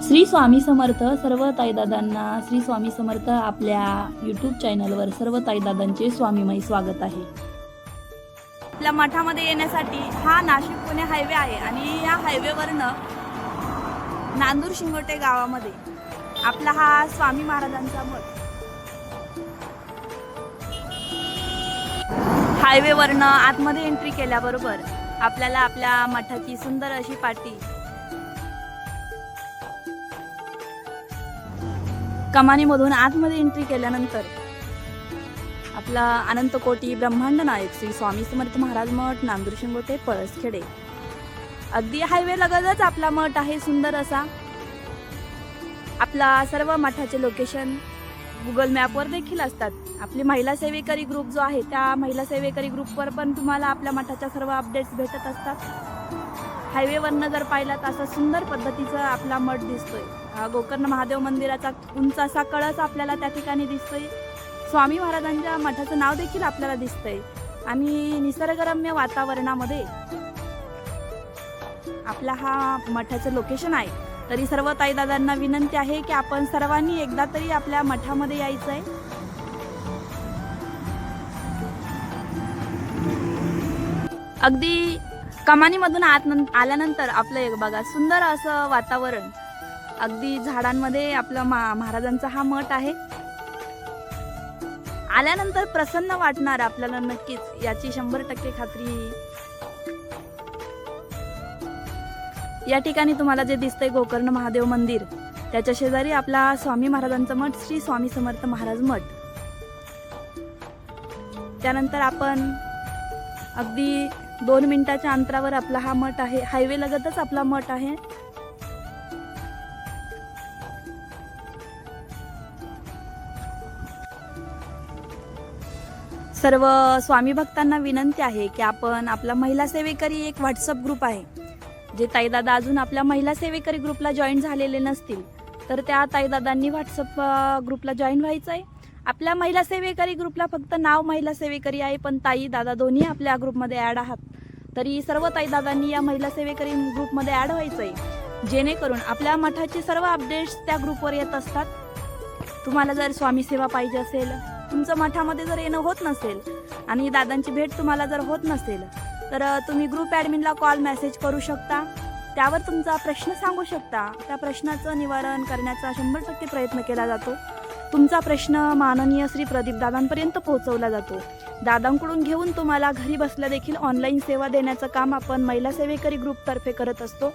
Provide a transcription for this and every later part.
श्री स्वामी समर्थ सर्व ताईदादांना श्री स्वामी समर्थ आपल्या यूट्यूब चॅनलवर सर्व ताईदादांचे स्वामीमय स्वागत आहे। आपल्या मठामध्ये येण्यासाठी हा नाशिक पुणे हायवे आहे आणि या हायवेवरनं नांदूर शिंगोटे गावामध्ये आपला हा स्वामी महाराजांचा मठ हायवेवरनं आतमध्ये एंट्री केल्याबरोबर आपल्याला आपल्या मठाची सुंदर अशी पाटी कमानीमधून आतमध्ये एंट्री केल्यानंतर आपला अनंत कोटी ब्रह्मांड नायक श्री स्वामी समर्थ महाराज मठ नांदूर शिंगोटे पळसखेडे अगदी हायवे लगतच आपला मठ आहे। सुंदर असा आपला सर्व मठाचे लोकेशन गुगल मॅपवर देखील असतात। आपली महिला सेवेकरी ग्रुप जो आहे त्या महिला सेवेकरी ग्रुपवर पण तुम्हाला आपल्या मठाच्या सर्व अपडेट्स भेटत असतात। हायवेवरनं जर पाहिलं तर असा सुंदर पद्धतीचा आपला मठ दिसतोय। गोकर्ण महादेव मंदिराचा उंच असा कळस आपल्याला त्या ठिकाणी दिसतोय। स्वामी महाराजांच्या मठाचं नाव देखील आपल्याला दिसतंय आणि निसर्गरम्य वातावरणामध्ये आपला हा मठाचं लोकेशन आहे। तरी सर्व ताईदादांना विनंती आहे की आपण सर्वांनी एकदा तरी आपल्या मठामध्ये यायचं आहे। अगदी कमानीमधून आत आल्यानंतर आपलं एक बघा सुंदर असं वातावरण, अगदी झाडांमध्ये आपला महाराजांचा हा मठ आहे। आल्यानंतर प्रसन्न वाटणार आपल्याला नक्कीच, याची 100% खात्री। या ठिकाणी तुम्हाला जे दिसतंय गोकर्ण महादेव मंदिर, त्याच्या शेजारी आपला स्वामी महाराजांचा मठ श्री स्वामी समर्थ महाराज मठ। त्यानंतर आपण अगदी 2 मिनिटाच्या अंतरावर आपला हा मठ आहे। हायवे लगतच आपला मठ आहे। सर्व स्वामी भक्तांना विनंती आहे की आपण आपला महिला सेवेकरी एक व्हॉट्सअप ग्रुप आहे, जे ताईदादा अजून आपल्या महिला सेवेकरी ग्रुपला जॉईन झालेले नसतील तर त्या ताईदादांनी व्हॉट्सअप ग्रुपला जॉईन व्हायचं आहे। आपल्या महिला सेवेकरी ग्रुपला फक्त नाव महिला सेवेकरी आहे, पण ताई दादा दोन्ही आपल्या ग्रुपमध्ये ॲड आहात। तरी सर्व ताईदादांनी या महिला सेवेकरी ग्रुपमध्ये ॲड व्हायचं आहे, जेणेकरून आपल्या मठाचे सर्व अपडेट्स त्या ग्रुपवर येत असतात। तुम्हाला जर स्वामी सेवा पाहिजे असेल, तुमचं मठामध्ये जर येणं होत नसेल आणि दादांची भेट तुम्हाला जर होत नसेल तर तुम्ही ग्रुप ॲडमिनला कॉल मेसेज करू शकता। त्यावर तुमचा प्रश्न सांगू शकता। त्या प्रश्नाचं निवारण करण्याचा 100% प्रयत्न केला जातो। तुमचा प्रश्न माननीय श्री प्रदीप दादांपर्यंत पोहोचवला जातो। दादांकडून घेऊन तुम्हाला घरी बसल्या देखील ऑनलाईन सेवा देण्याचं काम आपण महिला सेवेकरी ग्रुपतर्फे करत असतो।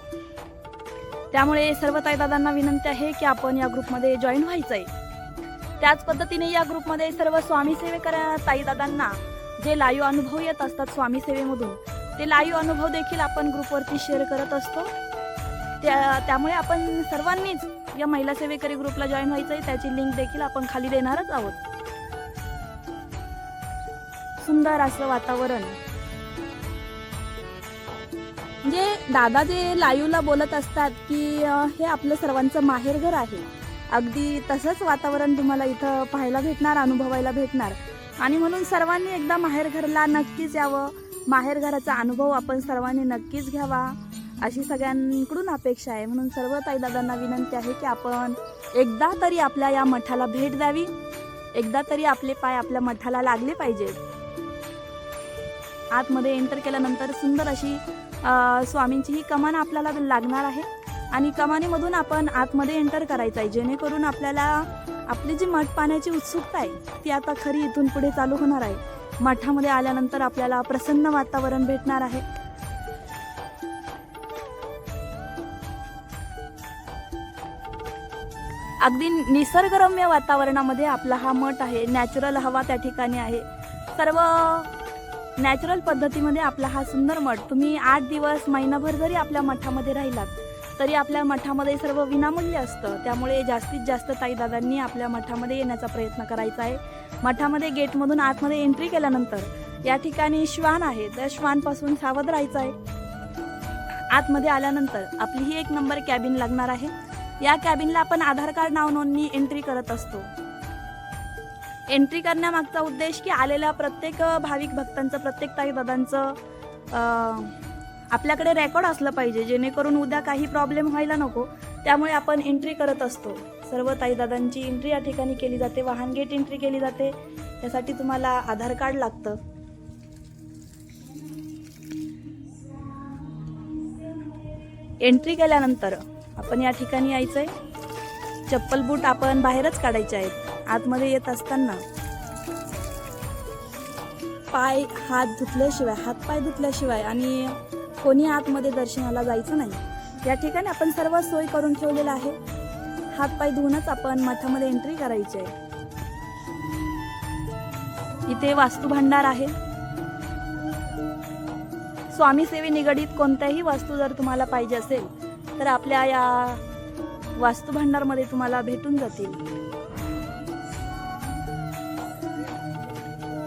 त्यामुळे सर्व ताईदादांना विनंती आहे की आपण या ग्रुपमध्ये जॉईन व्हायचं आहे। त्याच पद्धतीने या ग्रुपमध्ये सर्व स्वामी सेवेकरी ताईदादांना जे लाईव्ह अनुभव येत असतात स्वामी सेवेमधून, ते लाईव्ह अनुभव देखील आपण ग्रुपवरती शेअर करत असतो। त्यामुळे आपण सर्वांनीच या महिला सेवेकरी ग्रुपला जॉईन व्हायचं आहे। त्याची लिंक देखील आपण खाली देणारच आहोत। सुंदर असं वातावरण, म्हणजे दादा जे लाईव्हला बोलत असतात की हे आपलं सर्वांचं माहेरघर आहे, अगदी तसंच वातावरण तुम्हाला इथं पाहायला भेटणार, अनुभवायला भेटणार। आणि म्हणून सर्वांनी एकदा माहेरघरला नक्कीच यावं, माहेरघराचा अनुभव आपण सर्वांनी नक्कीच घ्यावा अशी सगळ्यांकडून अपेक्षा आहे। म्हणून सर्व ताईदादांना विनंती आहे की आपण एकदा तरी आपल्या या मठाला भेट द्यावी, एकदा तरी आपले पाय आपल्या मठाला लागले पाहिजेत। आतमध्ये एंटर केल्यानंतर सुंदर अशी स्वामींची ही कमान आपल्याला लागणार आहे आणि कमानीमधून आपण आतमध्ये एंटर करायचं आहे, जेणेकरून आपल्याला आपली जी मठ पाहण्याची उत्सुकता आहे ती आता खरी इथून पुढे चालू होणार आहे। मठामध्ये आल्यानंतर आपल्याला प्रसन्न वातावरण भेटणार आहे। अगदी निसर्गरम्य वातावरणामध्ये आपला हा मठ आहे। नॅचरल हवा त्या ठिकाणी आहे। सर्व नॅचरल पद्धतीमध्ये आपला हा सुंदर मठ, तुम्ही 8 दिवस महिनाभर जरी आपल्या मठामध्ये राहिलात तरी आपल्या मठामध्ये सर्व विनामूल्य असतं। त्यामुळे जास्तीत जास्त ताईदादांनी आपल्या मठामध्ये येण्याचा प्रयत्न करायचा आहे। मठामध्ये गेटमधून आतमध्ये एंट्री केल्यानंतर या ठिकाणी श्वान आहे, त्या श्वानपासून सावध राहायचं आहे। आतमध्ये आल्यानंतर आपली ही 1 नंबर कॅबिन लागणार आहे। या कॅबिनला आपण आधार कार्ड नाव नोंदणी एंट्री करत असतो। एंट्री करण्यामागचा उद्देश की आलेल्या प्रत्येक भाविक भक्तांचं, प्रत्येक ताईदादांचं आपल्याकडे रेकॉर्ड असलं पाहिजे, जेणेकरून उद्या काही प्रॉब्लेम व्हायला नको। त्यामुळे आपण एंट्री करत असतो. सर्व ताईदादांची एंट्री या ठिकाणी केली जाते. वाहन गेट एंट्री केली जाते. त्यासाठी तुम्हाला आधार कार्ड लागतं. एंट्री केल्यानंतर आपण या ठिकाणी यायचंय. चप्पल बूट आपण बाहेरच काढायचे आहेत. आतमध्ये येत असताना हात-पाय धुतल्याशिवाय आणि कोणी आतमध्ये दर्शनाला जायचं नाही. या ठिकाणी आपण सर्व सोय करून ठेवलेलं आहे. हात-पाय धुवूनच आपण मठामध्ये एंट्री करायची आहे. इथे वास्तू भांडार आहे. स्वामी सेवे निगडीत कोणत्याही वस्तू जर तुम्हाला पाहिजे असेल तर आपल्या या वास्तू भांडारमध्ये तुम्हाला भेटून जातील.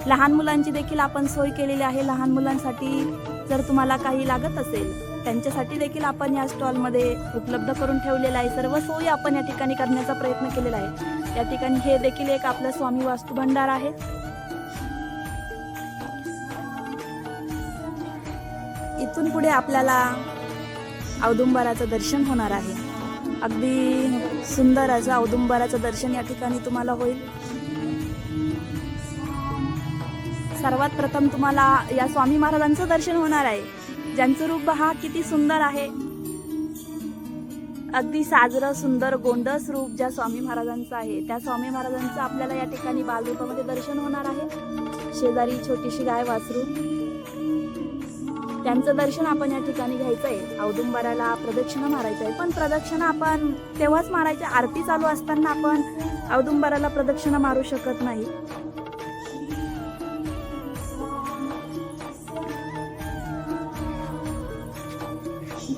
लहान मुलांची देखील आपण सोय केलेली आहे. लहान मुलांसाठी जर तुम्हाला काही लागत असेल त्यांच्यासाठी देखील आपण या स्टॉलमध्ये उपलब्ध करून ठेवलेलं आहे. सर्व सोयी आपण या ठिकाणी करण्याचा प्रयत्न केलेला आहे. या ठिकाणी हे देखील एक आपलं स्वामी वास्तू भांडार आहे. इथून पुढे आपल्याला औदुंबराचं दर्शन होणार आहे. अगदी सुंदर असं औदुंबराचं दर्शन या ठिकाणी तुम्हाला होईल. सर्वात प्रथम तुम्हाला या स्वामी महाराजांचं दर्शन होणार आहे, ज्यांचं रूप पहा किती सुंदर आहे. अगदी साजरं सुंदर गोंडस रूप ज्या स्वामी महाराजांचं आहे त्या स्वामी महाराजांचं आपल्याला या ठिकाणी बालरूपामध्ये दर्शन होणार आहे. शेजारी छोटीशी गाय वासरू, त्यांचं दर्शन आपण या ठिकाणी घ्यायचं आहे. औदुंबराला प्रदक्षिणा मारायचं आहे, पण प्रदक्षिणा आपण तेव्हाच मारायची. आरती चालू असताना आपण औदुंबराला प्रदक्षिणा मारू शकत नाही.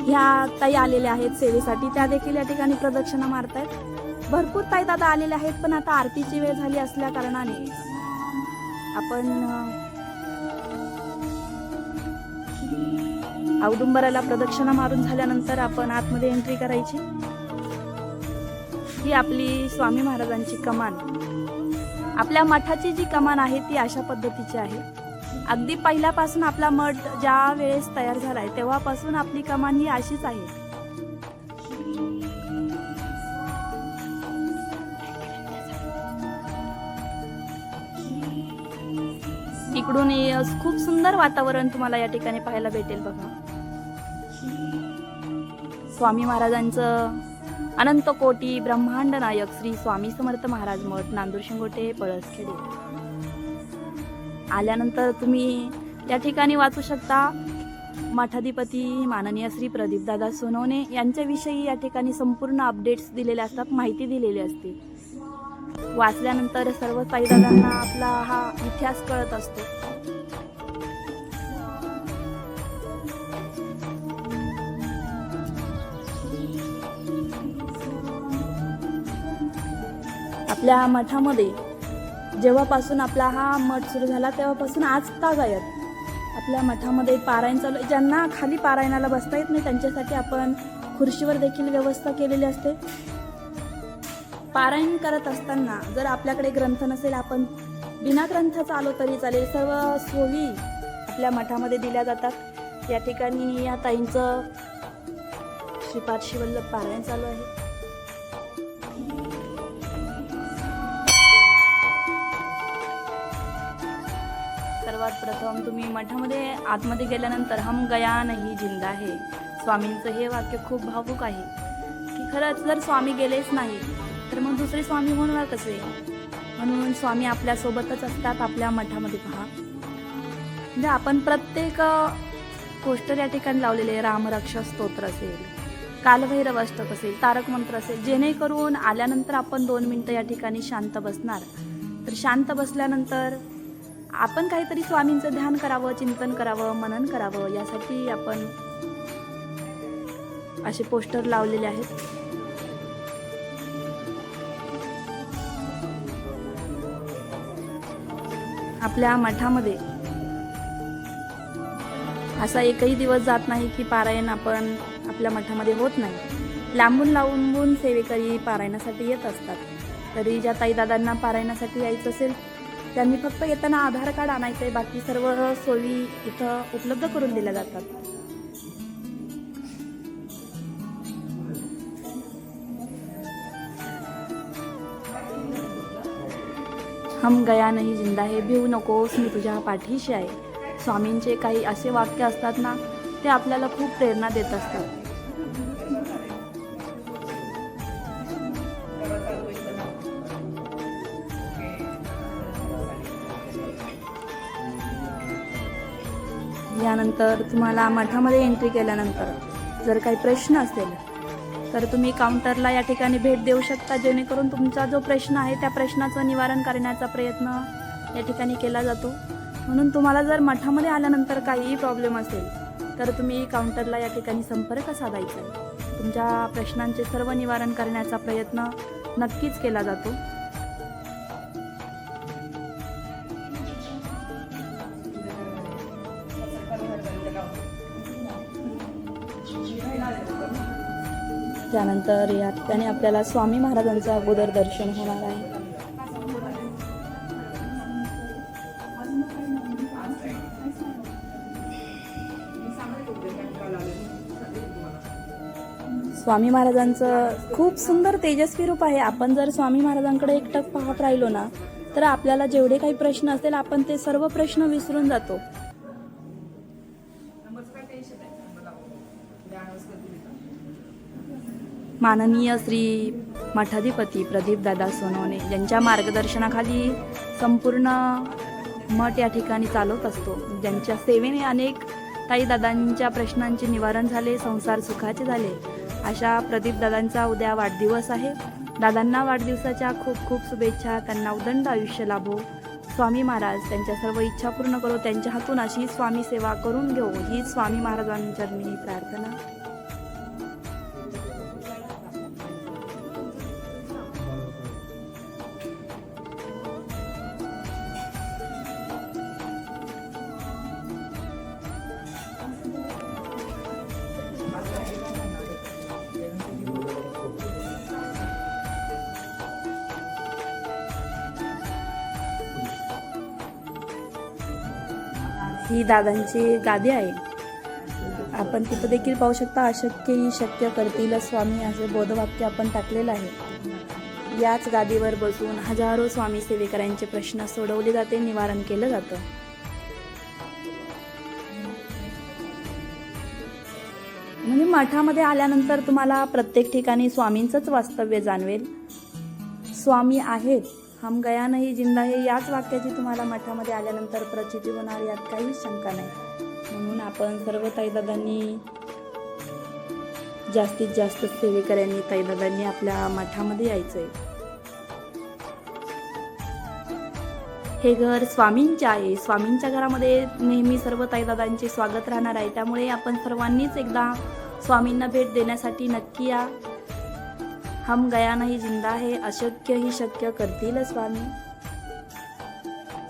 ह्या ताई आलेल्या आहेत सेवेसाठी, त्या देखील या ठिकाणी प्रदक्षिणा मारतायत. भरपूर ताई दादा आलेले आहेत, पण आता आरतीची वेळ झाली असल्या कारणाने आपण औदुंबराला प्रदक्षिणा मारून झाल्यानंतर आपण आतमध्ये एंट्री करायची. ही आपली स्वामी महाराजांची कमान. आपल्या मठाची जी कमान आहे ती अशा पद्धतीची आहे. अगदी पहिल्यापासून आपला मठ ज्या वेळेस तयार झालाय तेव्हापासून आपली कमान ही अशीच आहे. इकडून खूप सुंदर वातावरण तुम्हाला या ठिकाणी पाहायला भेटेल बघा. स्वामी महाराजांचं अनंत कोटी ब्रह्मांड नायक श्री स्वामी समर्थ महाराज मठ, नांदूर शिंगोटे, पळसखेडे. आल्यानंतर तुम्ही या ठिकाणी वाचू शकता मठाधिपती माननीय श्री प्रदीपदादा सोनवणे यांच्याविषयी या ठिकाणी संपूर्ण अपडेट्स दिलेले असतात, माहिती दिलेली असते. वाचल्यानंतर सर्व साईदादांना आपला हा इतिहास कळत असतो. आपल्या मठामध्ये जेव्हापासून आपला हा मठ सुरू झाला तेव्हापासून आज तागायत आपल्या मठामध्ये पारायण चालू. ज्यांना खाली पारायणाला बसता येत नाही त्यांच्यासाठी आपण खुर्चीवर देखील व्यवस्था केलेली असते. पारायण करत असताना जर आपल्याकडे ग्रंथ नसेल आपण बिना ग्रंथाचा आलो तरी चालेल. सर्व सोयी आपल्या मठामध्ये दिल्या जातात. या ठिकाणी या ताईंचं श्रीपाद शिवल्लभ पारायण चालू आहे. सर्वात प्रथम तुम्ही मठामध्ये आतमध्ये गेल्यानंतर हम गया नहीं जिंदा है, स्वामींचं हे वाक्य खूप भावुक आहे की खरंच जर स्वामी गेलेच नाही तर मग दुसरे स्वामी होणार कसे. म्हणून स्वामी आपल्या सोबतच असतात आपल्या मठामध्ये. पहा म्हणजे आपण प्रत्येक पोस्टर या ठिकाणी लावलेले, रामरक्षा स्तोत्र असेल, कालभैरव अष्टक असेल, तारक मंत्र असेल, जेणेकरून आल्यानंतर आपण 2 मिनिटं या ठिकाणी शांत बसणार. तर शांत बसल्यानंतर आपण काहीतरी स्वामींचं ध्यान करावं, चिंतन करावं, मनन करावं, यासाठी आपण असे पोस्टर लावलेले आहेत. आपल्या मठामध्ये असा एकही दिवस जात नाही की पारायण आपण आपल्या मठामध्ये होत नाही. लांबून लांबून सेवेकरी पारायणासाठी येत असतात. तरी ज्या ताई दादांना पारायणासाठी यायचं असेल त्यांनी फक्त येताना आधार कार्ड आणायचं आहे. बाकी सर्व सोयी इथं उपलब्ध करून दिल्या जातात. हम गया नाही जिंदा है, भिवू नकोस मी तुझ्या पाठीशी आहे. स्वामींचे काही असे वाक्य असतात ना, ते आपल्याला खूप प्रेरणा देत असतात. यानंतर तुम्हाला मठामध्ये एंट्री केल्यानंतर जर काही प्रश्न असेल तर तुम्ही काउंटरला या ठिकाणी भेट देऊ शकता, जेणेकरून तुमचा जो प्रश्न आहे त्या प्रश्नाचं निवारण करण्याचा प्रयत्न या ठिकाणी केला जातो. म्हणून तुम्हाला जर मठामध्ये आल्यानंतर काहीही प्रॉब्लेम असेल तर तुम्ही काउंटरला या ठिकाणी संपर्क साधायचा आहे. तुमच्या प्रश्नांचे सर्व निवारण करण्याचा प्रयत्न नक्कीच केला जातो. त्यानंतर या ठिकाणी आपल्याला स्वामी महाराजांचं अगोदर दर्शन होणार आहे. स्वामी महाराजांचं खूप सुंदर तेजस्वी रूप आहे. आपण जर स्वामी महाराजांकडे एकटक पाहत राहिलो ना, तर आपल्याला जेवढे काही प्रश्न असतील आपण ते सर्व प्रश्न विसरून जातो. माननीय श्री मठाधिपती प्रदीपदादा सोनवणे यांच्या मार्गदर्शनाखाली संपूर्ण मठ या ठिकाणी चालवत असतो. ज्यांच्या सेवेने अनेक ताईदादांच्या प्रश्नांचे निवारण झाले, संसार सुखाचे झाले. अशा प्रदीपदादांचा उद्या वाढदिवस आहे. दादांना वाढदिवसाच्या खूप खूप शुभेच्छा. त्यांना उदंड आयुष्य लाभो. स्वामी महाराज त्यांच्या सर्व इच्छा पूर्ण करो. त्यांच्या हातून अशी स्वामी सेवा करून घेऊ ही स्वामी महाराजांचरणी प्रार्थना. ही दादांची गादी आहे. आपण तिथं देखील पाहू शकता, अशक्य ही शक्य करतील स्वामी असे बोधवाक्य आपण टाकलेलं आहे. याच गादीवर बसून हजारो स्वामी सेवेकरांचे प्रश्न सोडवले जाते, निवारण केलं जातं. म्हणजे मठामध्ये आल्यानंतर तुम्हाला प्रत्येक ठिकाणी स्वामींचंच वास्तव्य जाणवेल. स्वामी आहेत, हम गया नाही जिंदा है याच वाक्याची तुम्हाला मठामध्ये आल्यानंतर प्रचिती होणार, यात काहीच शंका नाही. म्हणून आपण सर्व ताईदादांनी जास्तीत जास्त सेवेकऱ्यांनी ताईदादांनी आपल्या मठामध्ये यायचंय. हे घर स्वामींचे आहे. स्वामींच्या घरामध्ये नेहमी सर्व ताईदादांचे स्वागत राहणार आहे. त्यामुळे आपण सर्वांनीच एकदा स्वामींना भेट देण्यासाठी नक्की या. हम गया नाही जिंदा है, अशक्य ही शक्य करतील स्वामी.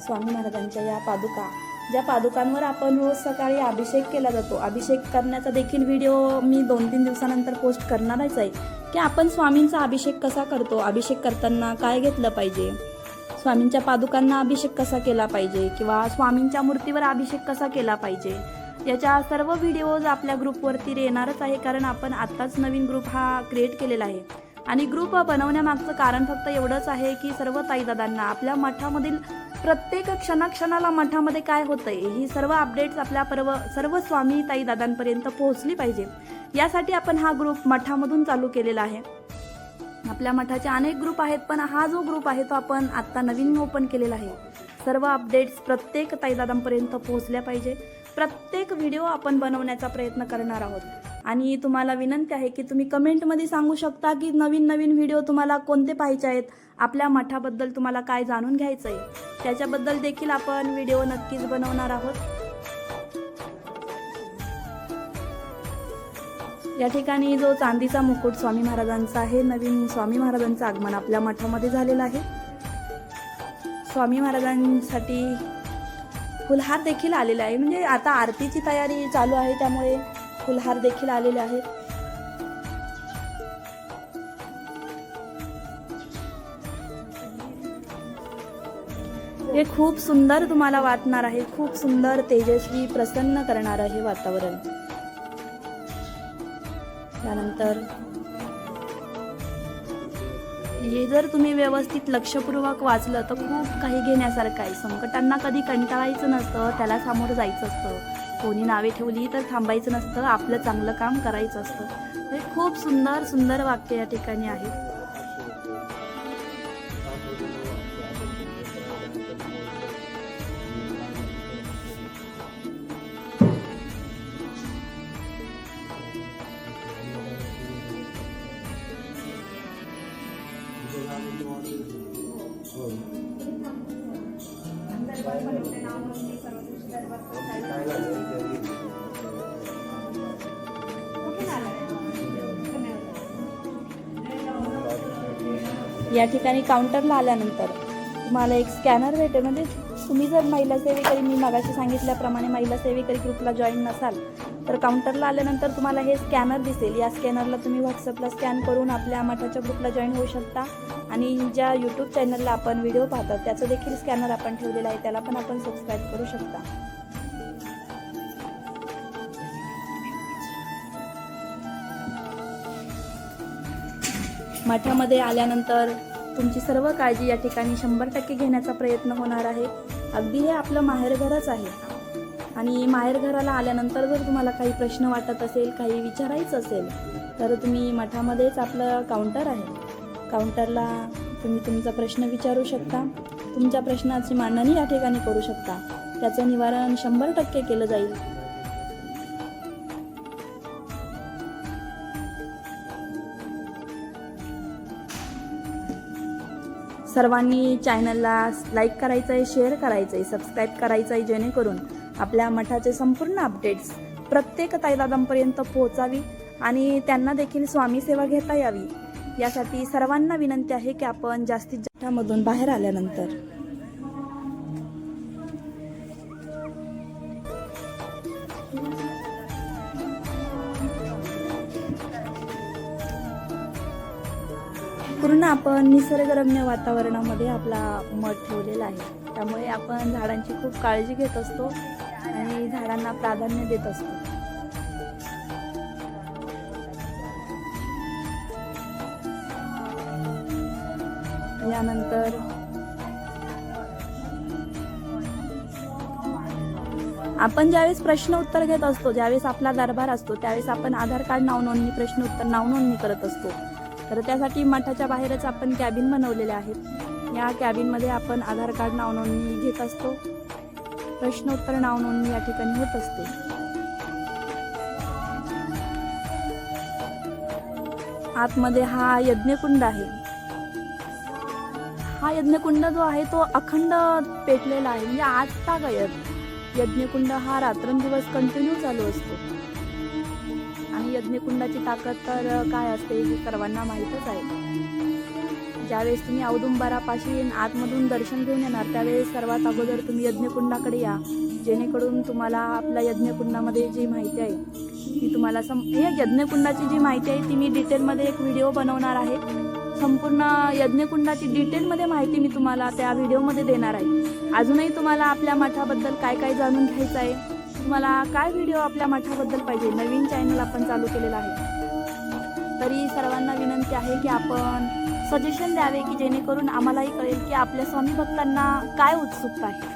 स्वामी महाराजांच्या या पादुका, ज्या पादुकांवर आपण रोज सकाळी अभिषेक केला जातो, अभिषेक करण्याचा देखील व्हिडिओ मी 2-3 दिवसानंतर पोस्ट करणारच आहे की आपण स्वामींचा अभिषेक कसा करतो, अभिषेक करताना काय घेतलं पाहिजे, स्वामींच्या पादुकांना अभिषेक कसा केला पाहिजे किंवा स्वामींच्या मूर्तीवर अभिषेक कसा केला पाहिजे, याच्या सर्व व्हिडिओज आपल्या ग्रुपवरती येणारच आहे. कारण आपण आत्ताच नवीन ग्रुप हा क्रिएट केलेला आहे आणि ग्रुप बनवण्यामागचं कारण फक्त एवढंच आहे की सर्व ताईदादांना आपल्या मठामधील प्रत्येक क्षणाक्षणाला मठामध्ये काय होतंय ही सर्व अपडेट्स आपल्या सर्व स्वामी ताईदादांपर्यंत पोहोचली पाहिजे. यासाठी आपण हा ग्रुप मठामधून चालू केलेला आहे. आपल्या मठाचे अनेक ग्रुप आहेत, पण हा जो ग्रुप आहे तो आपण आत्ता नवीन ओपन केलेला आहे. सर्व अपडेट्स प्रत्येक ताईदादांपर्यंत पोहोचल्या पाहिजे. प्रत्येक व्हिडिओ आपण बनवण्याचा प्रयत्न करणार आहोत. आणि तुम्हाला विनंती आहे की तुम्ही कमेंटमध्ये सांगू शकता की नवीन नवीन व्हिडिओ तुम्हाला कोणते पाहायचे आहेत, आपल्या मठाबद्दल तुम्हाला काय जाणून घ्यायचं आहे, त्याच्याबद्दल देखील आपण व्हिडिओ नक्कीच बनवणार आहोत. या ठिकाणी जो चांदीचा मुकुट स्वामी महाराजांचा आहे, नवीन स्वामी महाराजांचं आगमन आपल्या मठामध्ये झालेलं आहे. स्वामी महाराजांसाठी फुलहार देखील आलेला आहे. म्हणजे आता आरतीची तयारी चालू आहे, त्यामुळे फुलहार देखील आलेले आहेत. हे खूप सुंदर तुम्हाला वाटणार आहे. खूप सुंदर, तेजस्वी, प्रसन्न करणार आहे वातावरण. त्यानंतर हे जर तुम्ही व्यवस्थित लक्षपूर्वक वाचलं तर खूप काही घेण्यासारखं आहे. संकटांना कधी कंटाळायचं नसतं, त्याला सामोरं जायचं असतं. कोणी नावे ठेवली तर थांबायचं नसतं, आपलं चांगलं काम करायचं असतं. हे खूप सुंदर सुंदर वाक्य या ठिकाणी आहे. या ठिकाणी काउंटरला आल्यानंतर तुम्हाला एक स्कॅनर भेटेल. म्हणजे तुम्ही जर महिला सेवेकरी, मी मागाशी सांगितल्याप्रमाणे महिला सेवेकरी ग्रुपला जॉईन नसाल तर काउंटरला आल्यानंतर तुम्हाला हे स्कॅनर दिसेल. या स्कॅनरला तुम्ही व्हॉट्सअपला स्कॅन करून आपल्या मठाच्या ग्रुपला जॉईन होऊ शकता. आणि ज्या यूट्यूब चॅनलला आपण व्हिडिओ पाहतात त्याचं देखील स्कॅनर आपण ठेवलेलं आहे, त्याला पण आपण सबस्क्राईब करू शकता. मठामध्ये आल्यानंतर तुमची सर्व काळजी या ठिकाणी 100% घेण्याचा प्रयत्न होणार आहे. अगदी हे आपलं माहेरघरच आहे. आणि माहेरघराला आल्यानंतर जर तुम्हाला काही प्रश्न वाटत असेल, काही विचारायचं असेल तर तुम्ही मठामध्येच आपलं काउंटर आहे, काउंटरला तुम्ही तुमचा प्रश्न विचारू शकता. तुमच्या प्रश्नाची मांडणी या ठिकाणी करू शकता. त्याचं निवारण 100% केलं जाईल. सर्वांनी चॅनलला लाईक करायचं आहे, शेअर करायचं आहे, सबस्क्राईब करायचं आहे, जेणेकरून आपल्या मठाचे संपूर्ण अपडेट्स प्रत्येक ताईदादांपर्यंत पोहोचावी आणि त्यांना देखील स्वामी सेवा घेता यावी. यासाठी सर्वांना विनंती आहे की आपण जास्तीत जास्त मधून बाहेर आल्यानंतर पूर्ण आपण निसर्गरम्य वातावरणामध्ये आपला मठ ठेवलेला आहे. त्यामुळे आपण झाडांची खूप काळजी घेत असतो आणि झाडांना प्राधान्य देत असतो. यानंतर आपण ज्यावेळेस प्रश्न उत्तर घेत असतो, ज्यावेळेस आपला दरबार असतो, त्यावेळेस आपण आधार कार्ड नावनोंदणी, प्रश्न उत्तर नावनोंदणी करत असतो. तर त्यासाठी मठाच्या बाहेरच आपण कॅबिन बनवलेले आहेत. या कॅबिनमध्ये आपण आधार कार्ड नावनोंदणी घेत असतो. प्रश्न उत्तर नावनोंदणी या ठिकाणी होत असते. आतमध्ये हा यज्ञकुंड आहे. हा यज्ञकुंड जो आहे तो अखंड पेटलेला आहे. म्हणजे आजचा यज्ञकुंड हा रात्रंदिवस कंटिन्यू चालू असतो. आणि यज्ञकुंडाची ताकद तर काय असते हे सर्वांना माहीतच आहे. ज्यावेळेस तुम्ही औदुंबरापाशी आतमधून दर्शन घेऊन येणार त्यावेळेस सर्वात अगोदर तुम्ही यज्ञकुंडाकडे या, जेणेकरून तुम्हाला आपल्या यज्ञकुंडामध्ये जी माहिती आहे ती तुम्हाला या यज्ञकुंडाची जी माहिती आहे ती मी डिटेलमध्ये एक व्हिडिओ बनवणार आहे. संपूर्ण यज्ञकुंडाची डिटेलमध्ये माहिती मी तुम्हाला त्या व्हिडिओमध्ये देणार आहे. अजूनही तुम्हाला आपल्या मठाबद्दल काय काय जाणून घ्यायचं आहे, तुम्हाला काय व्हिडिओ आपल्या मठाबद्दल पाहिजे, नवीन चॅनल आपण चालू केलेलं आहे, तरी सर्वांना विनंती आहे की आपण सजेशन द्यावे की जेणेकरून आम्हालाही कळेल की आपल्या स्वामी भक्तांना काय उत्सुकता आहे.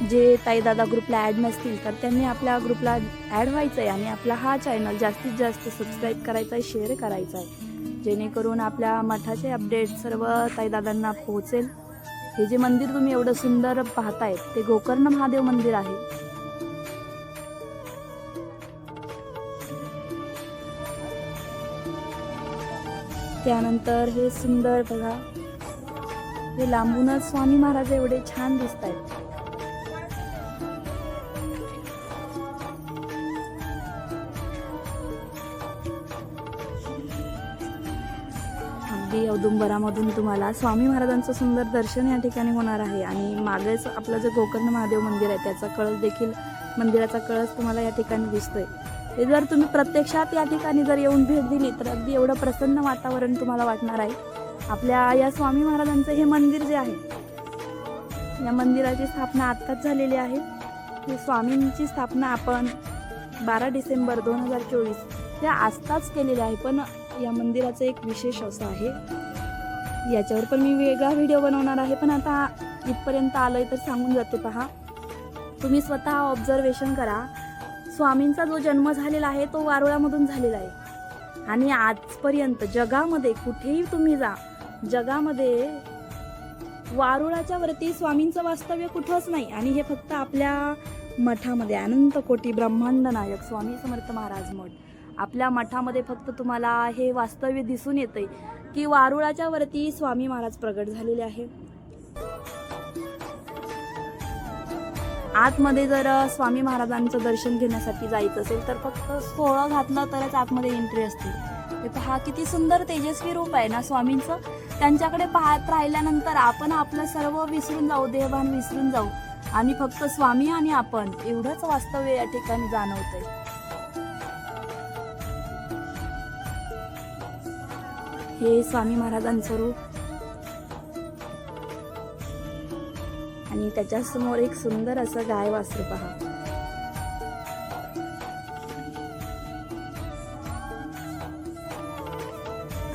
जे ताईदादा ग्रुपला ॲड नसतील तर त्यांनी आपल्या ग्रुपला ॲड व्हायचं आहे आणि आपला हा चॅनल जास्तीत जास्त सबस्क्राईब करायचा आहे, शेअर करायचा आहे, जेणेकरून आपल्या मठाचे अपडेट सर्व ताईदादांना पोहोचेल. हे जे मंदिर तुम्ही एवढं सुंदर पाहतायत ते गोकर्ण महादेव मंदिर आहे. त्यानंतर हे सुंदर बघा, हे लांबूनच स्वामी महाराज एवढे छान दिसत आहेत. औदुंबरामधून तुम्हाला स्वामी महाराजांचं सुंदर दर्शन या ठिकाणी होणार आहे. आणि मागेच आपलं जे गोकर्ण महादेव मंदिर आहे त्याचा कळस देखील, मंदिराचा कळस तुम्हाला या ठिकाणी दिसतोय. ते जर तुम्ही प्रत्यक्षात या ठिकाणी जर येऊन भेट दिली तर अगदी एवढं प्रसन्न वातावरण तुम्हाला वाटणार आहे. आपल्या या स्वामी महाराजांचं हे मंदिर जे आहे या मंदिराची स्थापना आत्ताच झालेली आहे. ही स्वामींची स्थापना आपण 12 डिसेंबर 2024 या आत्ताच केलेली आहे. पण या मंदिराचं एक विशेष असं आहे, याच्यावर पण मी वेगळा व्हिडिओ बनवणार आहे. पण आता इथपर्यंत आलोय तर सांगून जाते. पहा, तुम्ही स्वतः ऑब्झर्वेशन करा. स्वामींचा जो जन्म झालेला आहे तो वारुळामधून झालेला आहे. आणि आजपर्यंत जगामध्ये कुठेही तुम्ही जा, जगामध्ये वारुळाच्या वरती स्वामींचं वास्तव्य कुठंच नाही. आणि हे फक्त आपल्या मठामध्ये, अनंत कोटी ब्रह्मांड नायक स्वामी समर्थ महाराज मठ, आपल्या मठामध्ये फक्त तुम्हाला हे वास्तव्य दिसून येतंय की वारुळाच्या वरती स्वामी महाराज प्रगट झालेले आहे. आतमध्ये जर स्वामी महाराजांचं दर्शन घेण्यासाठी जायचं असेल तर फक्त 16 घातलं तरच आतमध्ये एंट्री असते. हे पहा, किती सुंदर तेजस्वी रूप आहे ना स्वामींचं. त्यांच्याकडे पाहत राहिल्यानंतर आपण आपलं सर्व विसरून जाऊ, देहभान विसरून जाऊ आणि फक्त स्वामी आणि आपण एवढंच वास्तव्य या ठिकाणी जाणवतंय. हे स्वामी महाराजांचं रूप आणि त्याच्या समोर एक सुंदर असं गाय वासरू पहा.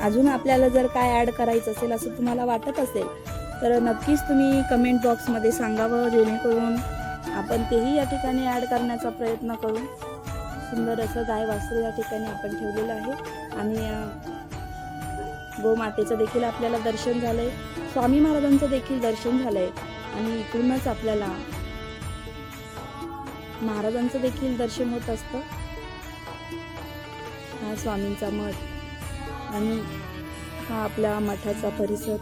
अजून आपल्याला जर काय ऍड करायचं असेल असं तुम्हाला वाटत असेल तर नक्कीच तुम्ही कमेंट बॉक्समध्ये सांगावं, जेणेकरून आपण तेही या ठिकाणी ऍड करण्याचा प्रयत्न करू. सुंदर असं गाय वासरू या ठिकाणी आपण ठेवलेलं आहे. आणि गोमातेचं देखील आपल्याला दर्शन झालंय, स्वामी महाराजांचं देखील दर्शन झालंय. आणि इथूनच आपल्याला महाराजांचं देखील दर्शन होत असतं. हा स्वामींचा मठ आणि हा आपल्या मठाचा परिसर.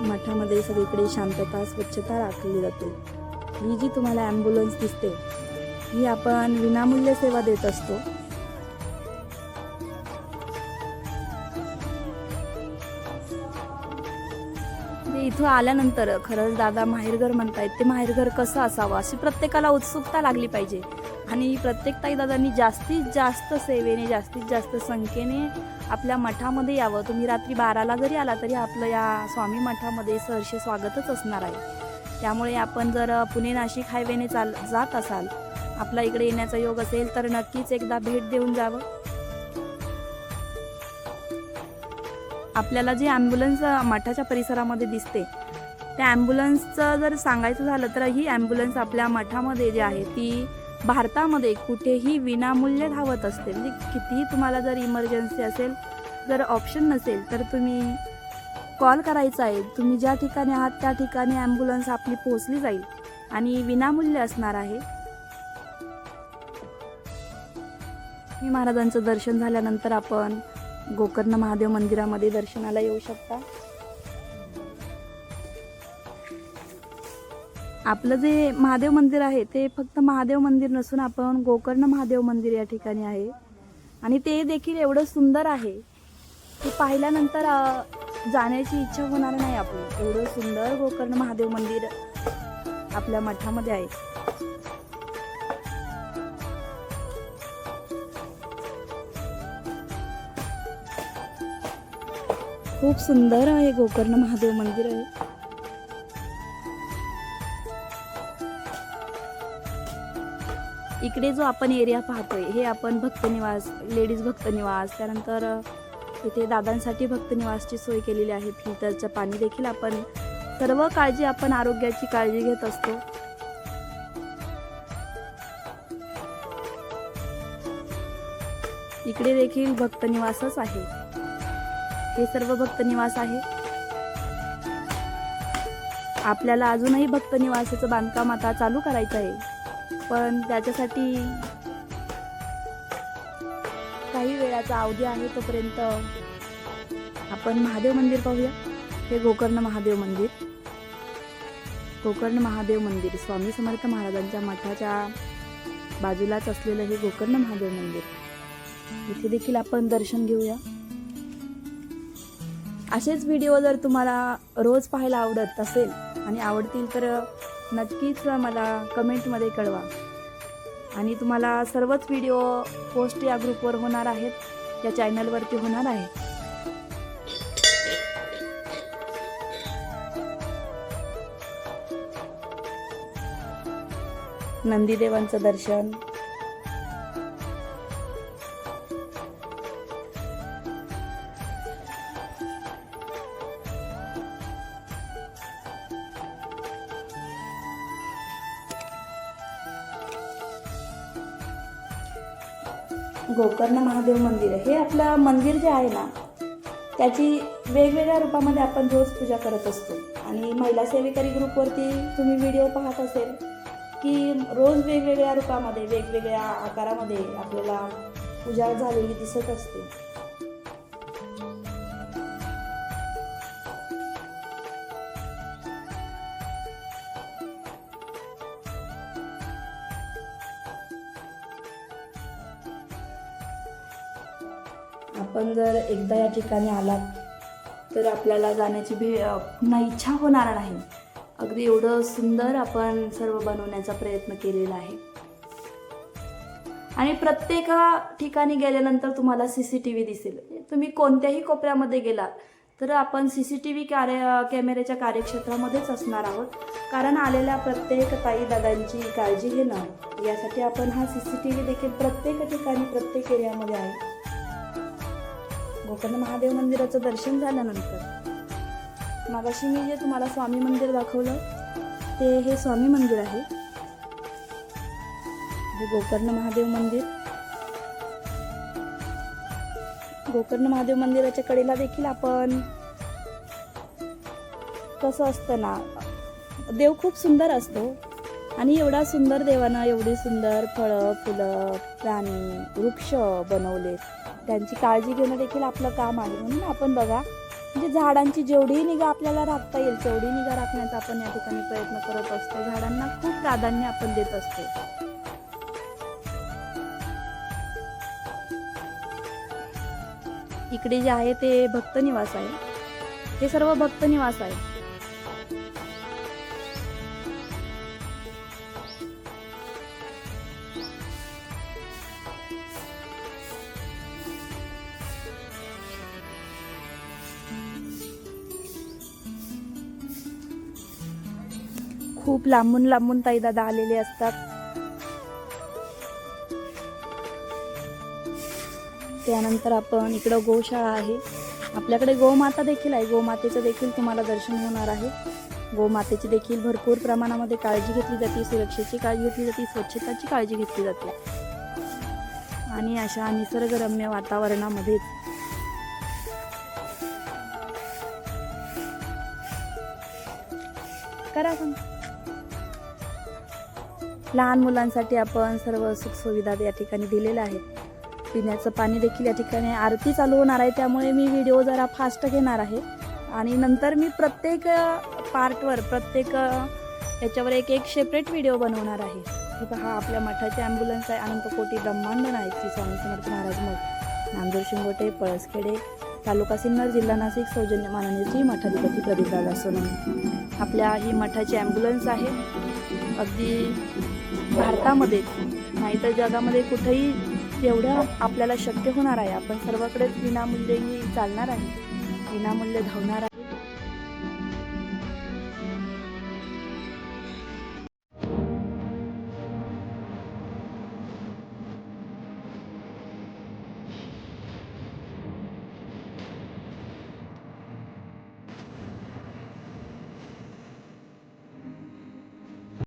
मठामध्ये सगळीकडे शांतता, स्वच्छता राखली जाते. ही जी तुम्हाला ॲम्ब्युलन्स दिसते ही आपण विनामूल्य सेवा देत असतो. इथं आल्यानंतर खरंच दादा माहेरघर म्हणतायत, ते माहेरघर कसं असावं अशी प्रत्येकाला उत्सुकता लागली पाहिजे. आणि प्रत्येक ताई दादांनी जास्तीत जास्त सेवेने, जास्तीत जास्त संख्येने आपल्या मठामध्ये यावं. तुम्ही रात्री 12ला जरी आला तरी आपलं या स्वामी मठामध्ये सहर्षे स्वागतच असणार आहे. त्यामुळे आपण जर पुणे नाशिक हायवेने जात असाल, आपला इकडे येण्याचा योग असेल तर नक्कीच एकदा भेट देऊन जावं. आपल्याला जी ॲम्ब्युलन्स मठाच्या परिसरामध्ये दिसते त्या ॲम्ब्युलन्सचं जर सांगायचं झालं तर ही ॲम्ब्युलन्स आपल्या मठामध्ये जी आहे ती भारतामध्ये कुठेही विनामूल्य धावत असते. म्हणजे कितीही तुम्हाला जर इमर्जन्सी असेल, जर ऑप्शन नसेल तर तुम्ही कॉल करायचा आहे. तुम्ही ज्या ठिकाणी आहात त्या ठिकाणी ॲम्ब्युलन्स आपली पोहोचली जाईल आणि विनामूल्य असणार आहे. मी महाराजांचं दर्शन झाल्यानंतर आपण गोकर्ण महादेव मंदिरामध्ये दर्शनाला येऊ शकता. आपलं जे महादेव मंदिर आहे ते फक्त महादेव मंदिर नसून आपण गोकर्ण महादेव मंदिर या ठिकाणी आहे. आणि ते देखील एवढं सुंदर आहे की पाहिल्यानंतर जाण्याची इच्छा होणार नाही आपली. एवढं सुंदर गोकर्ण महादेव मंदिर आपल्या मठामध्ये आहे. खूप सुंदर आहे गोकर्ण महादेव मंदिर आहे. इकडे जो आपण एरिया पाहतोय हे आपण भक्तनिवास, लेडीज भक्तनिवास, त्यानंतर इथे दादांसाठी भक्तनिवासची सोय केलेली आहे. फिल्टरचं पाणी देखील आपण सर्व काळजी, आपण आरोग्याची काळजी घेत असतो. इकडे देखील भक्तनिवासच आहे. हे सर्व भक्तनिवास आहे. आपल्याला अजूनही भक्तनिवासाचं बांधकाम आता चालू करायचं आहे, पण त्याच्यासाठी काही वेळाचा अवधी आहे. तोपर्यंत आपण महादेव मंदिर पाहूया. हे गोकर्ण महादेव मंदिर, गोकर्ण महादेव मंदिर स्वामी समर्थ महाराजांच्या मठाच्या बाजूलाच असलेलं हे गोकर्ण महादेव मंदिर. इथे देखील आपण दर्शन घेऊया. असेच व्हिडिओ जर तुम्हाला रोज पाहायला आवडत असेल आणि आवडतील तर नक्कीच मला कमेंटमध्ये कळवा. आणि तुम्हाला सर्वच व्हिडिओ पोस्ट या ग्रुपवर होणार आहेत, या चॅनलवरती होणार आहे. नंदीदेवांचं दर्शन, गोकर्ण महादेव मंदिर. हे आपलं मंदिर जे आहे ना, त्याची वेगवेगळ्या रूपामध्ये आपण रोज पूजा करत असतो. आणि महिला सेवेकरी ग्रुपवरती तुम्ही व्हिडिओ पाहत असेल की रोज वेगवेगळ्या रूपामध्ये, वेगवेगळ्या आकारामध्ये आपल्याला पूजा झालेली दिसत असते. आपण जर एकदा या ठिकाणी आलात तर आपल्याला जाण्याची पुन्हा इच्छा होणार नाही. अगदी एवढं सुंदर आपण सर्व बनवण्याचा प्रयत्न केलेला आहे. आणि प्रत्येक ठिकाणी गेल्यानंतर तुम्हाला CCTV दिसेल. तुम्ही कोणत्याही कोपऱ्यामध्ये गेलात तर आपण CCTV कॅमेऱ्याच्या कार्यक्षेत्रामध्येच असणार आहोत. कारण आलेल्या प्रत्येक ताई दादांची काळजी घेणं यासाठी आपण हा CCTV देखील प्रत्येक ठिकाणी, प्रत्येक एरियामध्ये आहे. गोकर्ण महादेव मंदिराचं दर्शन झाल्यानंतर मागाशी मी जे तुम्हाला स्वामी मंदिर दाखवलं ते हे स्वामी मंदिर आहे. हे गोकर्ण महादेव मंदिर. गोकर्ण महादेव मंदिराच्या कडेला देखील आपण, कसं असतं ना, देव खूप सुंदर असतो आणि एवढा सुंदर देवानं एवढी सुंदर फळं, फुलं, प्राणी, वृक्ष बनवले. त्यांची काळजी घेणं देखील आपलं काम आहे. म्हणून आपण बघा, म्हणजे झाडांची जेवढी निगा आपल्याला राखता येईल तेवढी निगा राखण्याचा आपण या ठिकाणी प्रयत्न करत असतो. झाडांना खूप प्राधान्य आपण देत असतो. इकडे जे आहे ते भक्त निवास आहे. हे सर्व भक्त निवास आहे. खूप लांबून लांबून ताई दादा आलेले असतात. त्यानंतर आपण इकडं गोशाळा आहे. आपल्याकडे गोमाता देखील आहे. गोमातेचं देखील तुम्हाला दर्शन होणार आहे. गोमातेची देखील भरपूर प्रमाणामध्ये काळजी घेतली जाते. सुरक्षेची काळजी घेतली जाते, स्वच्छताची काळजी घेतली जाते. आणि अशा निसर्गरम्य वातावरणामध्येच करा सांग. लहान मुलांसाठी आपण सर्व सुखसुविधा या ठिकाणी दिलेल्या आहेत. पिण्याचं पाणी देखील या ठिकाणी, आरती चालू होणार आहे त्यामुळे मी व्हिडिओ जरा फास्ट घेणार आहे. आणि नंतर मी प्रत्येक पार्टवर, प्रत्येक याच्यावर एक सेपरेट व्हिडिओ बनवणार आहे. हे पहा, आपल्या मठाची ॲम्ब्युलन्स आहे. अनंतकोटी ब्रह्मांड नायक श्री स्वामी समर्थ महाराज मठ, नांदूर शिंगोटे, पळसखेडे, तालुका सिन्नर, जिल्हा नाशिक. सौजन्य माननीय श्री मठाधिपती प्रदीपदादा सोनवणे. आपल्या ही मठाची ॲम्ब्युलन्स आहे. अगदी भारतामध्ये नाही तर जगामध्ये कुठेही जेवढं आपल्याला शक्य होणार आहे आपण सर्वकडेच विनामूल्य ही चालणार आहे, विनामूल्य धावणार आहे.